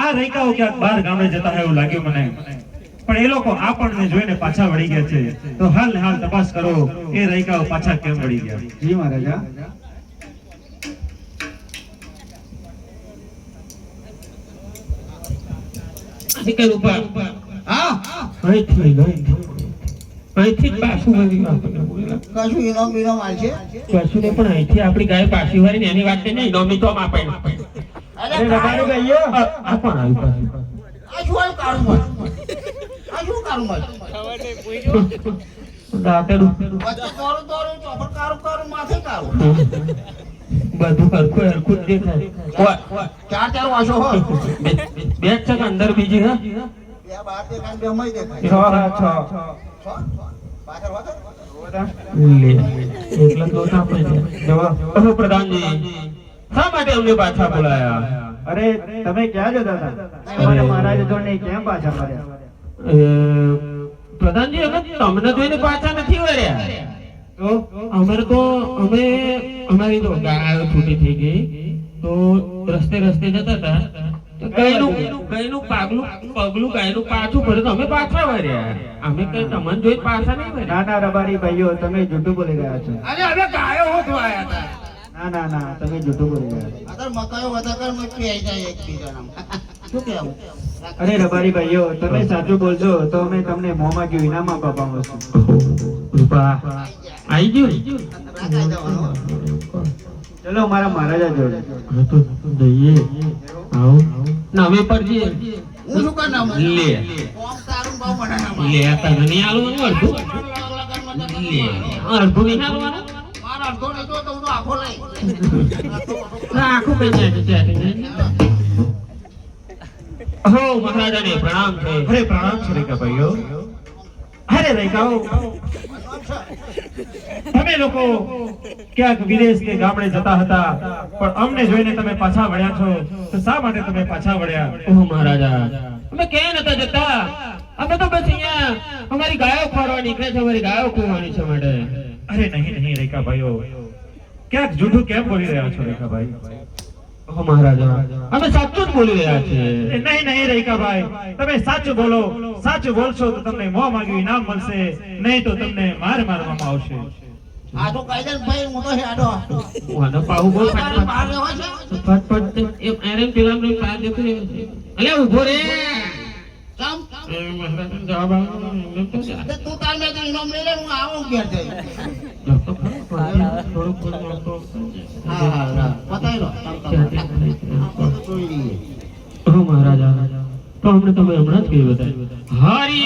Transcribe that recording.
આ રૈકાઓ ક્યાંક બહાર ગામડે જતા હોય એવું લાગ્યું મને, પણ એ લોકો આપણને જોઈને પાછા વળી ગયા છે. તો હાલ ને હાલ તપાસ કરો એ રૈકાઓ પાછા કેમ વળી ગયા. જી મહારાજા. અહીંથી પાછું વળી કશું ઇનામ બિનામ આવશે કશું નહીં, પણ અહીંથી આપણી ગાય પાછી વળી એની વાત નહીં, ઇનામ તો આપે. અરે રબારી ભાઈઓ આ પણ આવ્યું પાછું. આ શું કાળું મત, આ શું કાળું મત દાતેડું વચ્ચે તોરું તોરું ચોપડ કાળું કાળું માથે કાળું બધું હરખું હરખું જ દેખાય. ચાર ચાર વાસો હો બે છે કે અંદર બીજી હે બે બાર દેખાય બે મય દેખાય છ પાછળ વાતો લે એકલા તો આપણે જવા પ્રધાનજી શા માટે અમને પાછા બોલાયા? અરે તમે ક્યાં જતા હતા? તમારા મહારાજ જોડે કેમ પાછા ફર્યા? પ્રધાનજી અમે તમને જોઈને પાછા નથી વળ્યા. તો અમારે તો અમારી તો ગાયો છૂટી થઈ ગઈ, તો રસ્તે રસ્તે જતા હતા તો ગાયનું પગલું ગાયનું પાછું પડ્યું તો અમે પાછા વળ્યા. અમે કઈ તમને જોઈને પાછા નહીં વળ્યા. ના ના રબારી ભાઈઓ તમે જૂઠું બોલી રહ્યા છો. અરે અમે ગાયો હોતો આયા હતા. ના ના ના તમે જૂઠું બોલી રહ્યા છો. અદર મકાયો વધાકર મત પીઈ જાય એકબીજાના. શું કહેવું? અરે રબારી ભાઈઓ તમે સાચું બોલજો તો અમે તમને મોંમાં ગયું ઇનામ આપવા છું. રૂપા આઈ ગયું. ચલો મારા મહારાજા જોડે તો જઈએ. આવો નામે પર જઈએ. હું શું કર નામ લે કોમ તારું બહુ બનાના લે તને નહીં આલવાનું અડધું લે અડધું નહીં આલવાનું મારા અડધો નહીં તો હું આખો લઈ ના આખો કઈ જાય છે. હો મહારાજાને પ્રણામ છે. અરે પ્રણામ છે રૈકા ભાઈઓ. અરે રૈકાઓ તમે લોકો ક્યાંક વિદેશ કે ગામડે જતા હતા, પણ અમને જોઈને તમે પાછા વળ્યા છો, તો શા માટે તમે પાછા વળ્યા? ઓહ મહારાજા અમે ક્યાં નતા જતા, અમે તો બસ અહીંયા અમારી ગાયો ખોરવા નીકળે છે, અમારી ગાયો ખોરવાની છે માટે. અરે નહીં નહીં રૈકા ભાઈઓ, ક્યાંક જૂઠું કેમ બોલી રહ્યા છો રૈકા ભાઈ? ઓહ મહારાજા અમે સાચું જ બોલી રહ્યા છીએ. નહીં નહીં રૈકા ભાઈ, તમે સાચું બોલો. સાચું બોલશો તો તમને મોં માંગ્યું ઇનામ મળશે, નહીં તો તમને મારવામાં આવશે. આ તો કાયદા ભાઈ હું તો હેડો વાનો પાહુ બોલ ફટફટ બહાર રહેવા છે. ફટફટ એ એરેન પેલામ રે પાર દેખો રે. અલે ઉભો રે ચમ એ મહારાજ જવાબ આવ તું તાર મે તો ઇનામ લઈ લે, હું આવું ઘેર જઈ હા બતાઈ લો ઓ મહારાજા તો હમણે તમે હમણાં જ કહી બતાવ્યું. હરિ